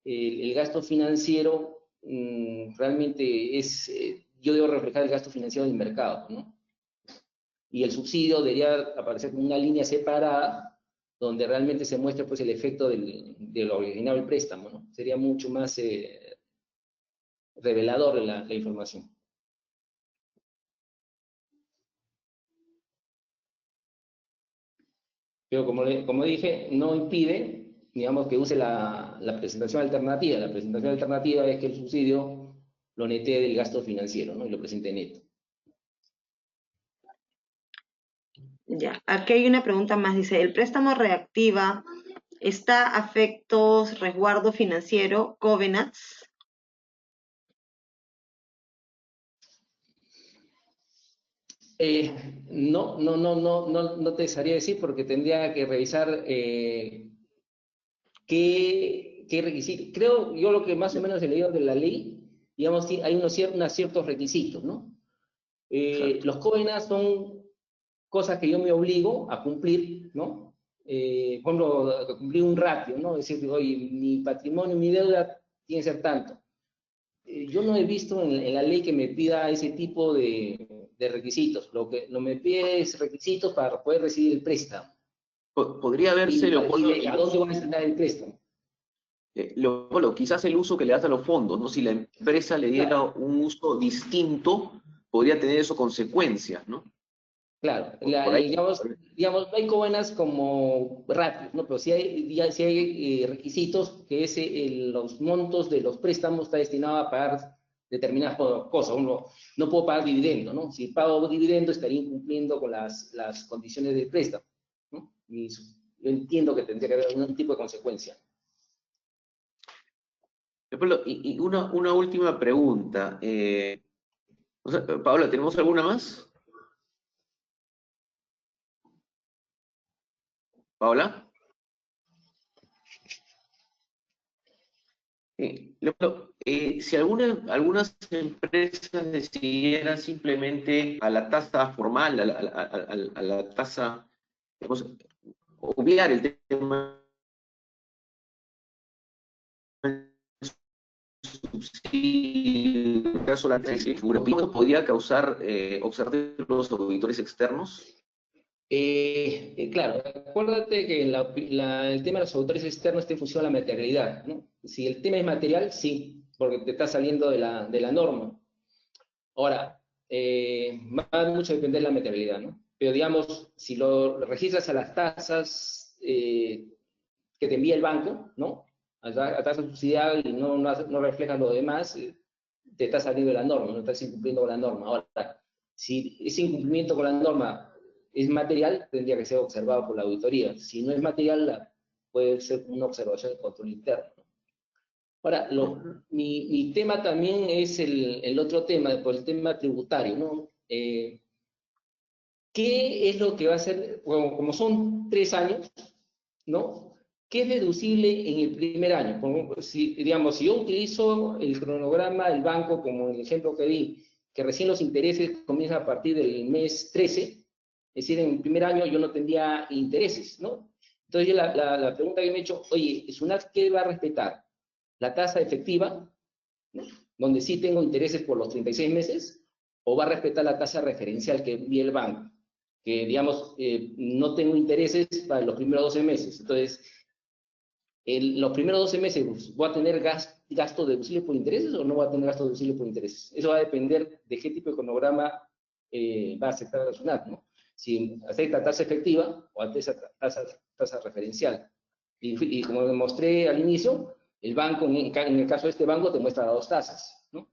[SPEAKER 3] el gasto financiero realmente es, yo debo reflejar el gasto financiero del mercado, ¿no? Y el subsidio debería aparecer como una línea separada donde realmente se muestre pues el efecto del original del préstamo, ¿no? Sería mucho más revelador la información. Pero como dije, no impide, digamos, que use la presentación alternativa. La presentación alternativa es que el subsidio lo netee del gasto financiero, ¿no? Y lo presente neto.
[SPEAKER 4] Ya, aquí hay una pregunta más. Dice, ¿el préstamo reactiva está a efectos resguardo financiero, covenants?
[SPEAKER 3] No te sabría decir porque tendría que revisar qué requisitos. Creo, yo lo que más o menos he leído de la ley, digamos, hay unos ciertos requisitos, ¿no?
[SPEAKER 2] Exacto.
[SPEAKER 3] Los covenants son cosas que yo me obligo a cumplir, ¿no? Por ejemplo, a cumplir un ratio, ¿no? Es decir, oye, mi patrimonio, mi deuda tiene que ser tanto. Yo no he visto en la ley que me pida ese tipo de requisitos. Lo que me pide es requisitos para poder recibir el préstamo.
[SPEAKER 2] Podría verse, Leopoldo,
[SPEAKER 3] ¿A dónde voy a destinar el préstamo?
[SPEAKER 2] Leopoldo, quizás el uso que le das a los fondos, ¿no? Si la empresa le diera
[SPEAKER 3] Claro.
[SPEAKER 2] un uso distinto, podría tener eso consecuencias, ¿no?
[SPEAKER 3] Claro,
[SPEAKER 2] Por ahí.
[SPEAKER 3] digamos, no hay covenants como ratios, ¿no? Pero sí hay requisitos que los montos de los préstamos está destinado a pagar determinadas cosas. Uno no puedo pagar dividendo, ¿no? Si pago dividendo estaría incumpliendo con las condiciones del préstamo, ¿no? Y yo entiendo que tendría que haber algún tipo de consecuencia.
[SPEAKER 2] Leopoldo, y una última pregunta. Paola, ¿tenemos alguna más? Paola. Leopoldo, si algunas empresas decidieran simplemente a la tasa formal, a la tasa, digamos, obviar el tema del subsidio, en el caso de la tesis, ¿podría causar observar los auditores externos?
[SPEAKER 3] Claro, acuérdate que el tema de los autores externos está en función a la materialidad, ¿no? Si el tema es material, sí, porque te está saliendo de la norma. Ahora, va a mucho depender de la materialidad, ¿no? Pero digamos, si lo registras a las tasas que te envía el banco, ¿no? A tasa subsidiada y no reflejas lo demás, te está saliendo de la norma, no estás incumpliendo con la norma. Ahora, si ese incumplimiento con la norma es material, tendría que ser observado por la auditoría. Si no es material, puede ser una observación de control interno. Ahora, mi tema también es el otro tema, el tema tributario, ¿no? ¿Qué es lo que va a ser, bueno, como son 3 años, ¿no? ¿Qué es deducible en el primer año? Digamos, si yo utilizo el cronograma del banco, como el ejemplo que di, que recién los intereses comienzan a partir del mes 13, es decir, en el primer año yo no tendría intereses, ¿no? Entonces, la pregunta que me he hecho, oye, ¿SUNAT qué va a respetar? ¿La tasa efectiva, ¿no? Donde sí tengo intereses por los 36 meses, o va a respetar la tasa referencial que envía el banco? Que, digamos, no tengo intereses para los primeros 12 meses. Entonces, los primeros 12 meses, ¿voy a tener gasto deducible por intereses o no voy a tener gasto deducible por intereses? Eso va a depender de qué tipo de cronograma va a aceptar la SUNAT, ¿no? Si acepta tasa efectiva o acepta tasa referencial. Y como demostré al inicio, el banco, en el caso de este banco, te muestra las dos tasas, ¿no?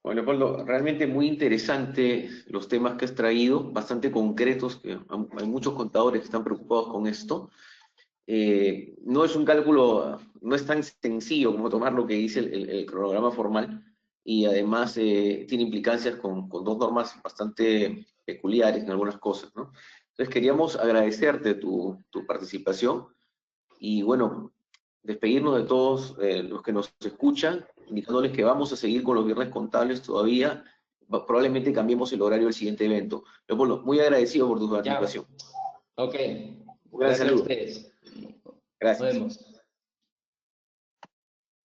[SPEAKER 2] Bueno, Leopoldo, realmente muy interesante los temas que has traído, bastante concretos, que hay muchos contadores que están preocupados con esto. No es un cálculo, no es tan sencillo como tomar lo que dice el cronograma formal, y además tiene implicancias con dos normas bastante peculiares en algunas cosas, ¿no? Entonces queríamos agradecerte tu participación y bueno, despedirnos de todos los que nos escuchan, indicándoles que vamos a seguir con los viernes contables todavía. Probablemente cambiemos el horario del siguiente evento. Leopoldo, muy agradecido por tu
[SPEAKER 3] Ya,
[SPEAKER 2] participación.
[SPEAKER 3] ok.
[SPEAKER 2] Un gran
[SPEAKER 3] Gracias a
[SPEAKER 2] saludo.
[SPEAKER 3] ustedes. Nos
[SPEAKER 2] Gracias.
[SPEAKER 3] vemos.